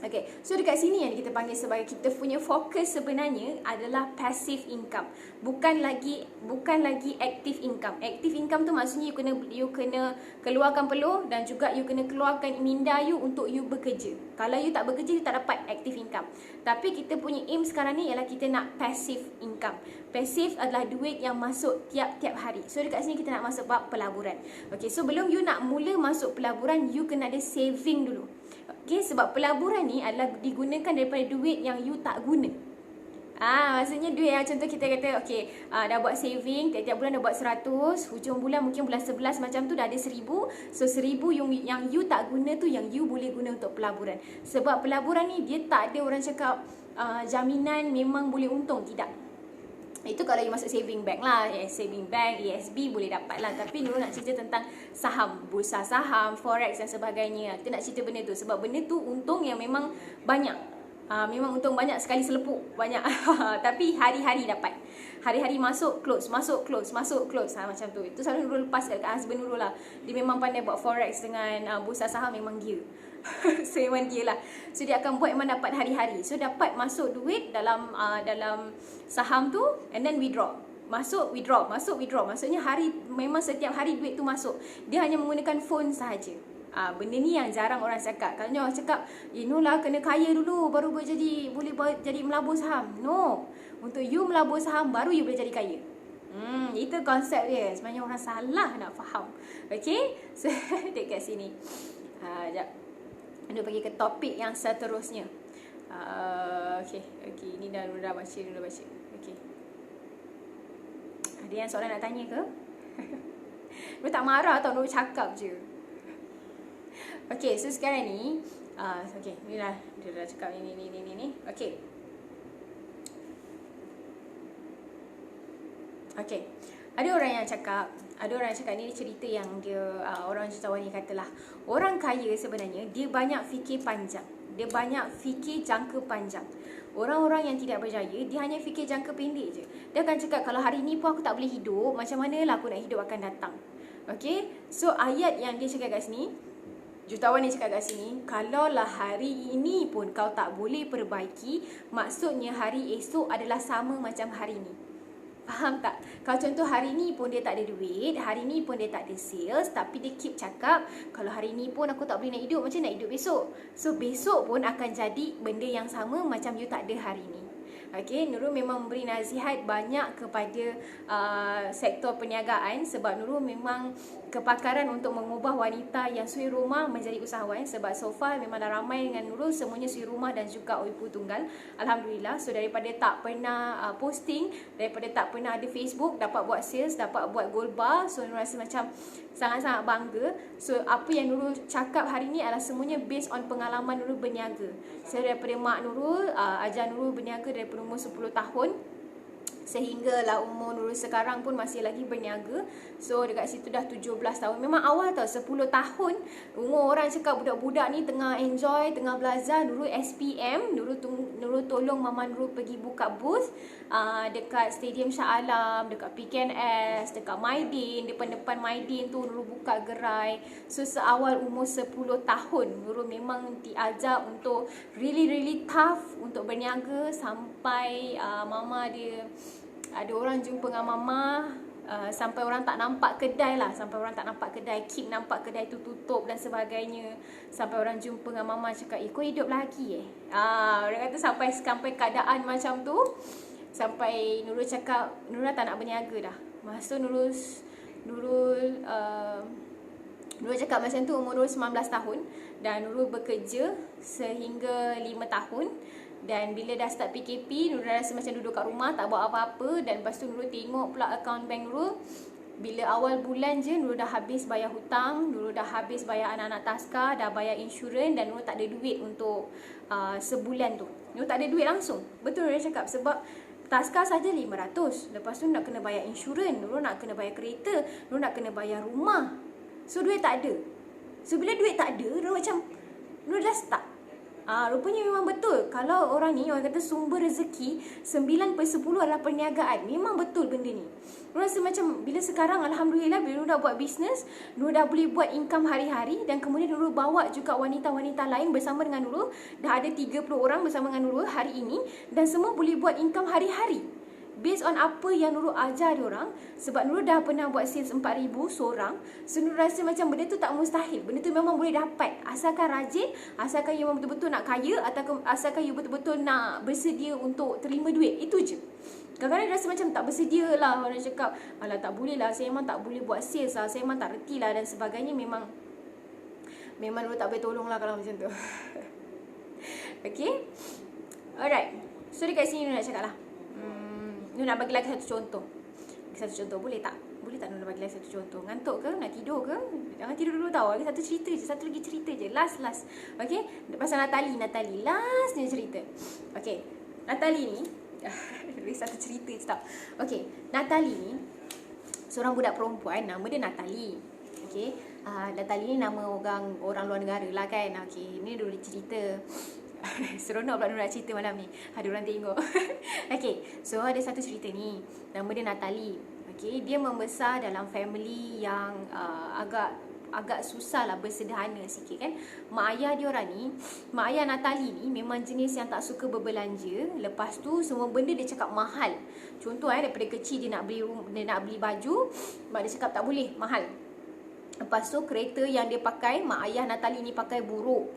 Okay, so dekat sini yang kita panggil sebagai kita punya fokus sebenarnya adalah passive income. Bukan lagi active income. Active income tu maksudnya you kena keluarkan peluh dan juga you kena keluarkan minda you untuk you bekerja. Kalau you tak bekerja, you tak dapat active income. Tapi kita punya aim sekarang ni ialah kita nak passive income. Passive adalah duit yang masuk tiap-tiap hari. So dekat sini kita nak masuk bab pelaburan. Okay, so belum you nak mula masuk pelaburan, you kena ada saving dulu. Okay, sebab pelaburan ni adalah digunakan daripada duit yang you tak guna. Maksudnya duit yang contoh kita kata, okay, dah buat saving, tiap-tiap bulan dah buat 100, hujung bulan mungkin bulan 11 macam tu dah ada 1000. So 1000 yang you tak guna tu yang you boleh guna untuk pelaburan. Sebab pelaburan ni dia tak ada orang cakap jaminan memang boleh untung, tidak. Itu kalau you masuk saving bank lah, saving bank, ESB boleh dapat lah. Tapi Nurul nak cerita tentang saham, bursa saham, forex dan sebagainya. Kita nak cerita benda tu sebab benda tu untung yang memang banyak. Memang untung banyak sekali selepuk, banyak. Tapi hari-hari dapat. Hari-hari masuk, close, masuk, close, masuk, close. Macam tu. Itu selalu Nurul lepas kat husband Nurul lah. Dia memang pandai buat forex dengan bursa saham, memang dia. So memang dia lah. So dia akan buat memang dapat hari-hari. So dapat masuk duit dalam saham tu and then withdraw. Masuk, withdraw, masuk, withdraw. Maksudnya memang setiap hari duit tu masuk. Dia hanya menggunakan phone sahaja. Benda ni yang jarang orang cakap. Kalau orang cakap, lah kena kaya dulu baru boleh jadi melabur saham. No. Untuk you melabur saham baru you boleh jadi kaya. Itu konsep dia. Sebenarnya orang salah nak faham. Okay? So dekat sini. Sekejap. Kita pergi ke topik yang seterusnya. Okay. Ini dah baca. Okay. Ada yang soalan nak tanya ke? Dia tak marah tau, dia cakap je. Okay, so sekarang ni okay, ni dah dia dah cakap ni. Okay. Okay. Ada orang yang cakap ni cerita yang dia orang jutawan ni katalah, orang kaya sebenarnya dia banyak fikir panjang. Dia banyak fikir jangka panjang. Orang-orang yang tidak berjaya, dia hanya fikir jangka pendek je. Dia akan cakap, kalau hari ni pun aku tak boleh hidup, macam manalah aku nak hidup akan datang. Okay, so ayat yang dia cakap kat sini, Jutawan ni cakap kat sini, kalaulah hari ini pun kau tak boleh perbaiki, maksudnya hari esok adalah sama macam hari ni. Faham tak? Kalau contoh hari ni pun dia tak ada duit, hari ni pun dia tak ada sales, tapi dia keep cakap, kalau hari ni pun aku tak boleh nak hidup, macam nak hidup besok? So besok pun akan jadi benda yang sama macam you tak ada hari ni. Okay, Nurul memang memberi nasihat banyak kepada sektor perniagaan, sebab Nurul memang kepakaran untuk mengubah wanita yang suri rumah menjadi usahawan. Sebab so far memang dah ramai dengan Nurul semuanya suri rumah dan juga ibu tunggal, Alhamdulillah. So daripada tak pernah posting, daripada tak pernah ada Facebook, dapat buat sales, dapat buat gold bar. So Nurul rasa macam sangat-sangat bangga. So apa yang Nurul cakap hari ni adalah semuanya based on pengalaman Nurul berniaga. Saya daripada mak Nurul, ajar Nurul berniaga daripada umur 10 tahun sehinggalah umur Nurul sekarang pun masih lagi berniaga. So dekat situ dah 17 tahun. Memang awal tau, 10 tahun umur orang cakap budak-budak ni tengah enjoy, tengah belajar. Nurul SPM, Nurul tolong mama Nurul pergi buka booth dekat Stadium Shah Alam, dekat PKNS, dekat Maidin, depan-depan Maidin tu Nurul buka gerai. So seawal umur 10 tahun Nurul memang diajar untuk really tough untuk berniaga, sampai mama dia, ada orang jumpa dengan mama, sampai orang tak nampak kedai lah, sampai orang tak nampak kedai, keep nampak kedai tu tutup dan sebagainya. Sampai orang jumpa dengan mama cakap, kau hidup lagi orang kata sampai keadaan macam tu. Sampai Nurul cakap, Nurul dah tak nak berniaga dah. Masa Nurul cakap macam tu umur Nurul 19 tahun. Dan Nurul bekerja sehingga 5 tahun. Dan bila dah start PKP, Nurul rasa macam duduk kat rumah tak buat apa-apa. Dan lepas tu Nurul tengok pula akaun bank Nurul, bila awal bulan je Nurul dah habis bayar hutang, Nurul dah habis bayar anak-anak taska, dah bayar insurans, dan Nurul tak ada duit untuk sebulan tu. Nurul tak ada duit langsung. Betul Nurul cakap, sebab taska saja 500. Lepas tu nak kena bayar insurans, Nurul nak kena bayar kereta, Nurul nak kena bayar rumah. So duit tak ada. So bila duit tak ada, Nurul macam, Nurul dah stuck. Rupanya memang betul. Kalau orang ni, orang kata sumber rezeki 9/10 adalah perniagaan. Memang betul benda ni. Nurul rasa macam bila sekarang Alhamdulillah, bila Nurul dah buat bisnes, Nurul dah boleh buat income hari-hari. Dan kemudian Nurul bawa juga wanita-wanita lain bersama dengan Nurul. Dah ada 30 orang bersama dengan Nurul hari ini. Dan semua boleh buat income hari-hari based on apa yang Nurul ajar diorang. Sebab Nurul dah pernah buat sales 4,000 seorang. So Nurul rasa macam benda tu tak mustahil. Benda tu memang boleh dapat, asalkan rajin, asalkan you betul-betul nak kaya, atau asalkan you betul-betul nak bersedia untuk terima duit. Itu je. Kadang-kadang rasa macam tak bersedia lah. Orang cakap, alah tak boleh lah, saya memang tak boleh buat sales lah, saya memang tak reti lah dan sebagainya. Memang Nurul tak boleh tolong lah kalau macam tu. Okay, alright. So dekat sini Nurul nak cakap lah, Nurul nak bagi lagi satu contoh. Satu contoh boleh tak? Boleh tak Nurul bagi lagi satu contoh? Ngantuk ke? Nak tidur ke? Jangan tidur dulu tau. Lagi satu cerita je. Satu lagi cerita je. Last. Okay? Pasal Natali. Last ni cerita. Okay. Natali ni. Satu cerita je tau. Okay. Natali ni seorang budak perempuan. Nama dia Natali. Okay. Natali ni nama orang luar negara lah kan. Okay. Ni dulu cerita. Seronok pula Nurul nak cerita malam ni. Ada orang tengok. Okay, so ada satu cerita ni. Nama dia Natali. Okay, dia membesar dalam family yang agak susah lah, bersederhana sikit kan. Mak ayah dia orang ni, mak ayah Natali ni memang jenis yang tak suka berbelanja. Lepas tu semua benda dia cakap mahal. Contoh daripada kecil dia nak beli baju, mak dia cakap tak boleh, mahal. Lepas tu kereta yang dia pakai, mak ayah Natali ni pakai buruk.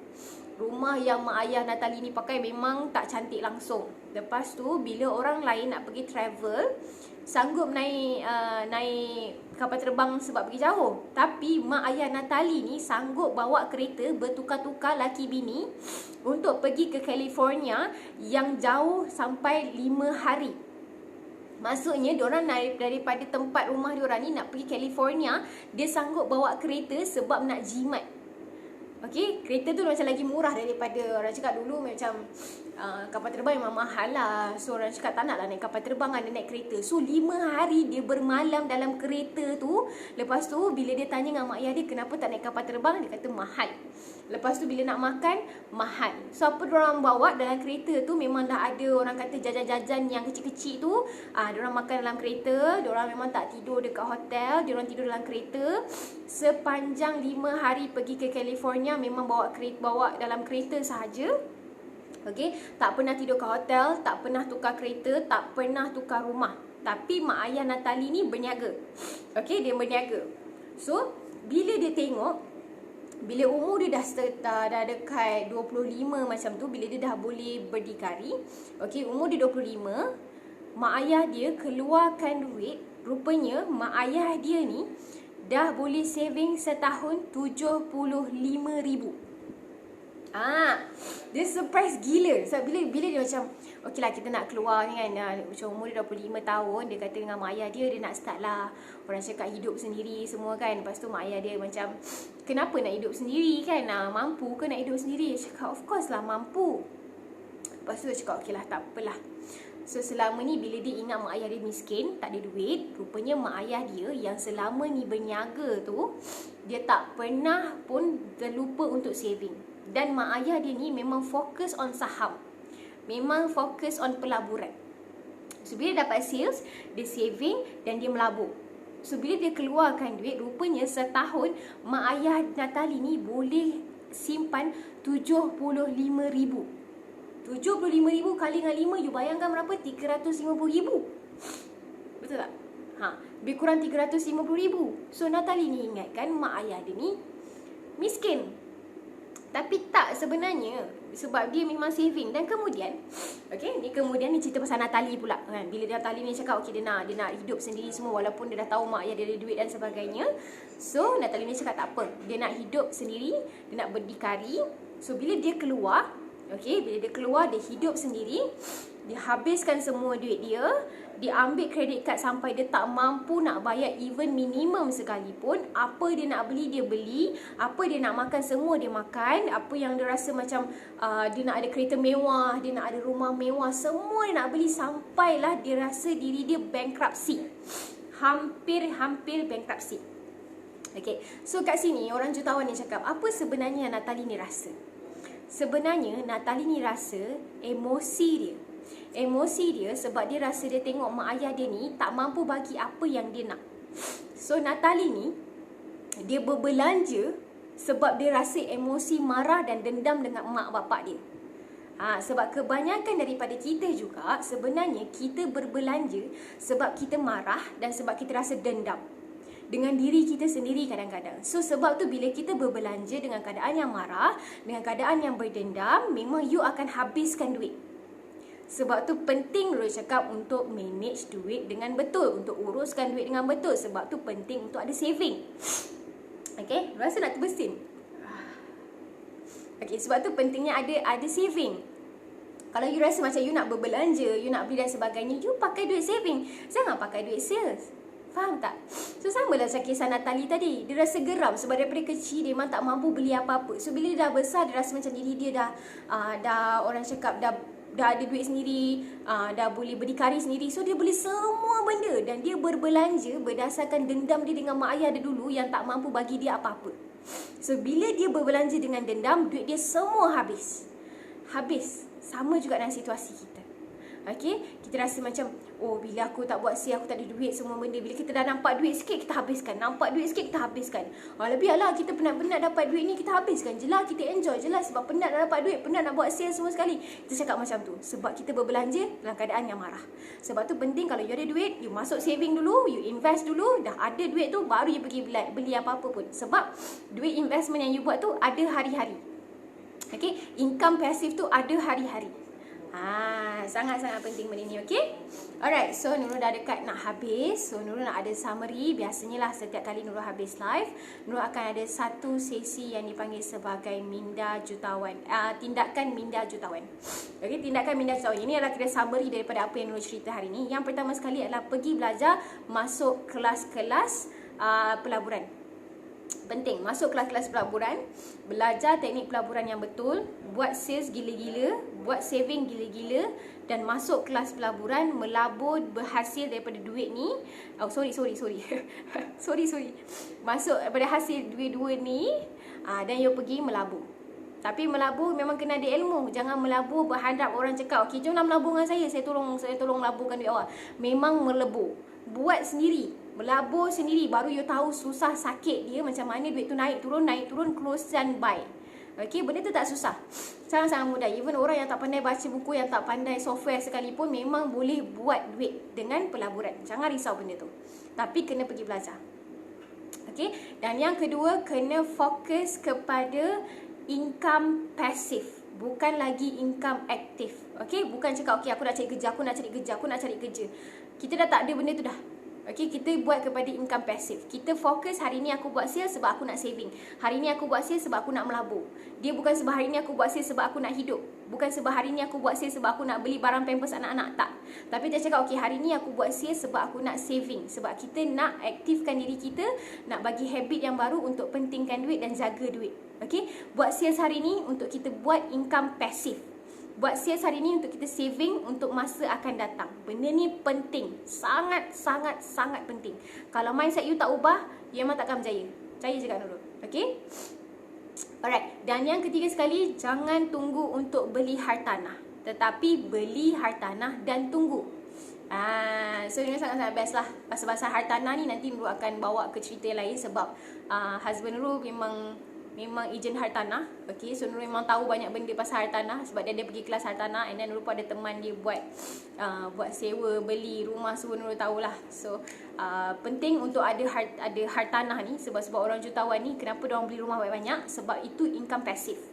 Rumah yang mak ayah Natali ni pakai memang tak cantik langsung. Lepas tu bila orang lain nak pergi travel, sanggup naik kapal terbang sebab pergi jauh. Tapi mak ayah Natali ni sanggup bawa kereta bertukar-tukar laki bini untuk pergi ke California yang jauh sampai 5 hari. Maksudnya diorang naik daripada tempat rumah diorang ni nak pergi California, dia sanggup bawa kereta sebab nak jimat. Okay, kereta tu macam lagi murah daripada, orang cakap dulu macam kapal terbang memang mahal lah. So orang cakap tak nak lah naik kapal terbang, ada naik kereta. So 5 hari dia bermalam dalam kereta tu. Lepas tu bila dia tanya dengan mak ayah dia kenapa tak naik kapal terbang, dia kata mahal. Lepas tu bila nak makan, mahal. So apa diorang bawa dalam kereta tu, memang dah ada orang kata jajan-jajan yang kecil-kecil tu. Diorang makan dalam kereta. Diorang memang tak tidur dekat hotel, diorang tidur dalam kereta. Sepanjang 5 hari pergi ke California, memang bawa dalam kereta sahaja. Okey, tak pernah tidur ke hotel, tak pernah tukar kereta, tak pernah tukar rumah. Tapi mak ayah Natalie ni berniaga. Okey, dia berniaga. So, bila dia tengok, bila umur dia dah dekat 25 macam tu, bila dia dah boleh berdikari, okey, umur dia 25, mak ayah dia keluarkan duit. Rupanya mak ayah dia ni dah boleh saving setahun 75,000. Dia surprise gila. So bila dia macam okey lah kita nak keluar ni kan, macam umur dia 25 tahun, dia kata dengan mak ayah dia nak start lah. Orang cakap hidup sendiri semua kan. Lepas tu mak ayah dia macam kenapa nak hidup sendiri kan, mampu ke nak hidup sendiri? Dia cakap of course lah mampu. Lepas tu dia cakap okey lah tak apalah. So selama ni bila dia ingat mak ayah dia miskin, tak ada duit, rupanya mak ayah dia yang selama ni berniaga tu, dia tak pernah pun terlupa untuk saving. Dan mak ayah dia ni memang fokus on saham, memang fokus on pelaburan. So bila dapat sales, dia saving dan dia melabur. So bila dia keluarkan duit, rupanya setahun mak ayah Natalie ni boleh simpan 75,000. 75,000 kali dengan 5, you bayangkan berapa? 350,000. Betul tak? Lebih kurang 350,000. So Natalie ni ingatkan mak ayah dia ni miskin. Tapi tak sebenarnya, sebab dia memang saving. Dan kemudian, okey, ni cerita pasal Natalie pula kan. Bila Natalie ni cakap okey dia nak hidup sendiri semua, walaupun dia dah tahu mak ayah dia ada duit dan sebagainya. So Natalie ni cakap tak apa, dia nak hidup sendiri, dia nak berdikari. So bila dia keluar, okey, bila dia keluar, dia hidup sendiri, dia habiskan semua duit dia, dia ambil credit card sampai dia tak mampu nak bayar even minimum sekalipun. Apa dia nak beli, dia beli. Apa dia nak makan, semua dia makan. Apa yang dia rasa macam dia nak ada kereta mewah, dia nak ada rumah mewah, semua dia nak beli sampailah dia rasa diri dia bankruptcy. Hampir bankruptcy. Okay, so kat sini orang jutawan ni cakap, apa sebenarnya Natalie ni rasa? Sebenarnya Natalie ni rasa emosi dia. Emosi dia sebab dia rasa dia tengok mak ayah dia ni tak mampu bagi apa yang dia nak. So Natalie ni, dia berbelanja sebab dia rasa emosi marah dan dendam dengan mak bapak dia. Sebab kebanyakan daripada kita juga sebenarnya kita berbelanja sebab kita marah dan sebab kita rasa dendam dengan diri kita sendiri kadang-kadang. So sebab tu bila kita berbelanja dengan keadaan yang marah, dengan keadaan yang berdendam, memang you akan habiskan duit. Sebab tu penting Nurul cakap untuk manage duit dengan betul, untuk uruskan duit dengan betul. Sebab tu penting untuk ada saving. Okay, rasa nak terbersin. Okay, sebab tu pentingnya ada saving. Kalau you rasa macam you nak berbelanja, you nak beli dan sebagainya, you pakai duit saving, jangan pakai duit sales. Faham tak? So samalah macam kisah Natalie tadi. Dia rasa geram sebab daripada kecil dia memang tak mampu beli apa-apa. So bila dia dah besar, dia rasa macam diri dia dah orang cakap dah ada duit sendiri, dah boleh berdikari sendiri. So dia beli semua benda dan dia berbelanja berdasarkan dendam dia dengan mak ayah dia dulu yang tak mampu bagi dia apa-apa. So bila dia berbelanja dengan dendam, duit dia semua habis. Sama juga dengan situasi kita. Okay, kita rasa macam, oh bila aku tak buat sale, aku tak ada duit semua benda. Bila kita dah nampak duit sikit, kita habiskan. Nampak duit sikit, kita habiskan. Lebih lah kita penat-penat dapat duit ni, kita habiskan je lah. Kita enjoy je lah sebab penat dah dapat duit, penat nak buat sale semua sekali. Kita cakap macam tu sebab kita berbelanja dalam keadaan yang marah. Sebab tu penting kalau you ada duit, you masuk saving dulu, you invest dulu. Dah ada duit tu, baru you pergi beli apa-apa pun. Sebab duit investment yang you buat tu ada hari-hari. Okay, income passive tu ada hari-hari. Sangat-sangat penting benda ni, okay? Alright, so Nurul dah dekat nak habis. So Nurul nak ada summary. Biasanya lah setiap kali Nurul habis live, Nurul akan ada satu sesi yang dipanggil sebagai Minda Jutawan. Tindakan Minda Jutawan. Okay, tindakan Minda Jutawan. Ini adalah kira summary daripada apa yang Nurul cerita hari ni. Yang pertama sekali adalah pergi belajar masuk kelas-kelas pelaburan. Penting, masuk kelas-kelas pelaburan, belajar teknik pelaburan yang betul, buat sales gila-gila, buat saving gila-gila, dan masuk kelas pelaburan, melabur berhasil daripada duit ni. Oh, sorry. sorry. Masuk daripada hasil duit-duit ni, dan you pergi melabur. Tapi melabur memang kena ada ilmu. Jangan melabur berhadap orang cakap, okey jomlah melabur dengan saya tolong laburkan duit awak. Memang melebur. Buat sendiri. Melabur sendiri, baru you tahu susah sakit dia macam mana duit tu naik turun, close and buy. Okey, benda tu tak susah. Sangat-sangat mudah. Even orang yang tak pandai baca buku, yang tak pandai software sekalipun, memang boleh buat duit dengan pelaburan. Jangan risau benda tu. Tapi kena pergi belajar. Okey, dan yang kedua, kena fokus kepada income passive. Bukan lagi income aktif. Okey, bukan cakap okey aku nak cari kerja. Kita dah tak ada benda tu dah. Okey, kita buat kepada income passive. Kita fokus hari ni aku buat sales sebab aku nak saving. Hari ni aku buat sales sebab aku nak melabur. Dia bukan sebab hari ni aku buat sales sebab aku nak hidup. Bukan sebab hari ni aku buat sales sebab aku nak beli barang pampers anak-anak. Tak. Tapi dia cakap okey hari ni aku buat sales sebab aku nak saving. Sebab kita nak aktifkan diri kita, nak bagi habit yang baru untuk pentingkan duit dan jaga duit. Okey, buat sales hari ni untuk kita buat income passive. Buat sales hari ni untuk kita saving untuk masa akan datang. Benda ni penting. Sangat penting. Kalau mindset you tak ubah, you memang takkan berjaya. Saya cakap dulu. Okay? Alright. Dan yang ketiga sekali, jangan tunggu untuk beli hartanah. Tetapi beli hartanah dan tunggu. So ini sangat-sangat best lah. Pasal-pasal hartanah ni nanti Nurul akan bawa ke cerita lain. Sebab husband Nurul memang ejen hartanah. Okay, so Nurul memang tahu banyak benda pasal hartanah. Sebab dia pergi kelas hartanah. And then Nurul pun ada teman dia buat sewa, beli rumah, semua Nurul tahulah. So penting untuk ada hartanah ni. Sebab orang jutawan ni, kenapa diorang beli rumah banyak-banyak? Sebab itu income passive.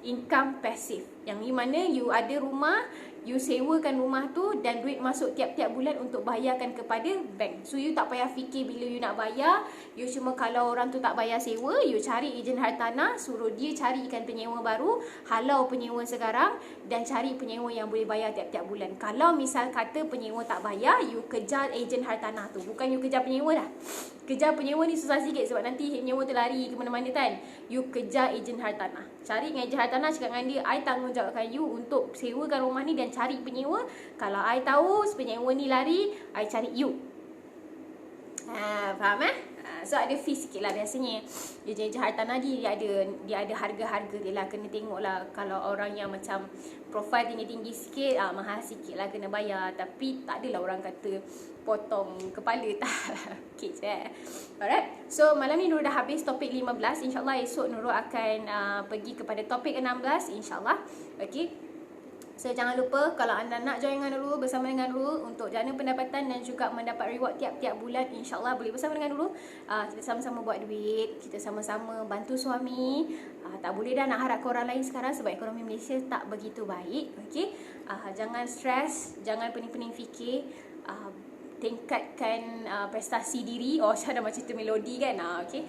Income passive, yang di mana you ada rumah, you sewakan rumah tu dan duit masuk tiap-tiap bulan untuk bayarkan kepada bank. So you tak payah fikir bila you nak bayar. You cuma kalau orang tu tak bayar sewa, you cari ejen hartanah, suruh dia carikan penyewa baru, halau penyewa sekarang dan cari penyewa yang boleh bayar tiap-tiap bulan. Kalau misal kata penyewa tak bayar, you kejar ejen hartanah tu. Bukan you kejar penyewa dah. Kejar penyewa ni susah sikit sebab nanti penyewa tu lari ke mana-mana kan. You kejar ejen hartanah. Cari dengan ejen hartanah, cakap dengan dia, I tanggungjawabkan you untuk sewakan rumah ni dan cari penyewa. Kalau I tahu penyewa ni lari, I cari you. Faham So ada fee sikit lah biasanya. Ejen hartanah dia ada harga-harga dia lah. Kena tengok lah. Kalau orang yang macam profile tinggi-tinggi sikit, mahal sikit lah kena bayar. Tapi tak adalah orang kata potong kepala. Tak. Okay je. Alright. So malam ni Nurul dah habis topik 15. InsyaAllah esok Nurul akan pergi kepada topik 16. InsyaAllah. Okay. So jangan lupa kalau anda nak join dengan Nurul, bersama dengan Nurul untuk jana pendapatan dan juga mendapat reward tiap-tiap bulan, InsyaAllah boleh bersama dengan Nurul. Kita sama-sama buat duit, kita sama-sama bantu suami. Tak boleh dah nak harap ke orang lain sekarang sebab ekonomi Malaysia tak begitu baik. Okay? Jangan stres, jangan pening-pening fikir. Tingkatkan prestasi diri. Syah dah macam tu melodi kan. Okay?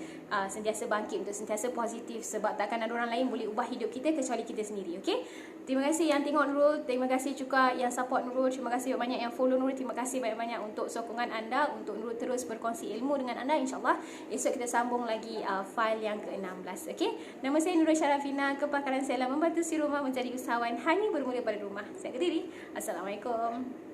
Sentiasa bangkit untuk sentiasa positif. Sebab takkan ada orang lain boleh ubah hidup kita kecuali kita sendiri. Okay? Terima kasih yang tengok Nurul. Terima kasih juga yang support Nurul. Terima kasih banyak yang follow Nurul. Terima kasih banyak-banyak untuk sokongan anda, untuk Nurul terus berkongsi ilmu dengan anda. InsyaAllah esok kita sambung lagi file yang ke-16. Okay? Nama saya Nurul Syarafina. Kepakaran saya adalah membantu si rumah menjadi usahawan hanya bermula pada rumah. Saya Kediri. Assalamualaikum.